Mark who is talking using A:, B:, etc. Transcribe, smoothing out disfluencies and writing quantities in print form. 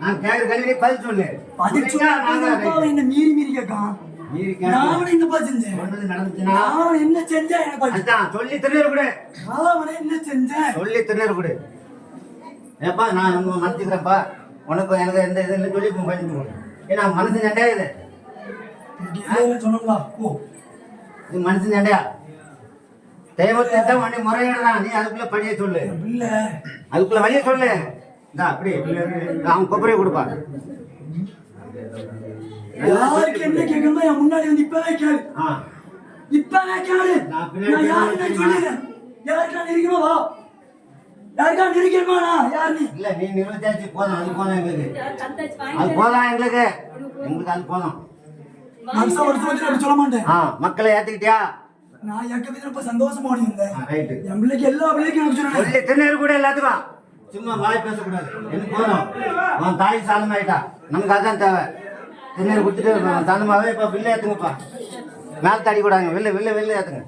A: நான் கேக்குற கேள்வி பதில் சொல்லு.
B: என்ன மீறி கேட்கான். என்ன செஞ்சேன்
A: சொல்லி திருநீர் கொடு.
B: என்ன செஞ்சேன்
A: சொல்லி திருநீர் கொடு. ஏப்பா நான் மன்னிச்சுக்கிறேன்ப்பா. உனக்கு எனக்கு எந்த இது சொல்லி பண்ணிட்டு ஏன்னா மனசு சண்டையா இது
B: சொன்னா
A: இது மனசு சண்டையா தெய்வத்தை பண்ணி முறையிடுறான். நீ அதுக்குள்ள படிய சொல்லு. அதுக்குள்ள வழிய சொல்லு. அப்படி அவன் கொப்பரையை கொடுப்பா.
B: யாருக்கு என்ன கேட்கணும் என் முன்னாடி வந்து இப்பவே கேளு. இப்பவே கேளு. நான் யாருன்னு சொல்லிடுறேன். யாருக்கா நிற்கணும் வா. யாருக்கா நிற்கணுமா யார் நீ?
A: இல்ல நீ நிறுவச்சாச்சு போதும். அது போதும் எங்களுக்கு. அது போதும் எங்களுக்கு. எங்களுக்கு அது போதும்.
B: வருஷம் அப்படி சொல்ல மாட்டேன்.
A: மக்களை ஏத்துக்கிட்டியா?
B: நான் ஏற்கனவே சந்தோஷமா வந்தேன்.
A: ரைட்டு.
B: என் பிள்ளைக்கு எல்லா பிள்ளைக்கும் எனக்கு சொன்னேன்.
A: திருநீர் கூட எல்லாத்துக்கும் சும்மா வாய் பேசக்கூடாது. எனக்கு போதும். அவன் தாய் சாதமாயிட்டா. நமக்கு அதான் தேவை. திருநீர் கொடுத்துட்டு சாதமாவே இப்ப வில்ல ஏத்துங்கப்பா. மேல தாடி கூடாங்க. வெளில ஏத்துங்க.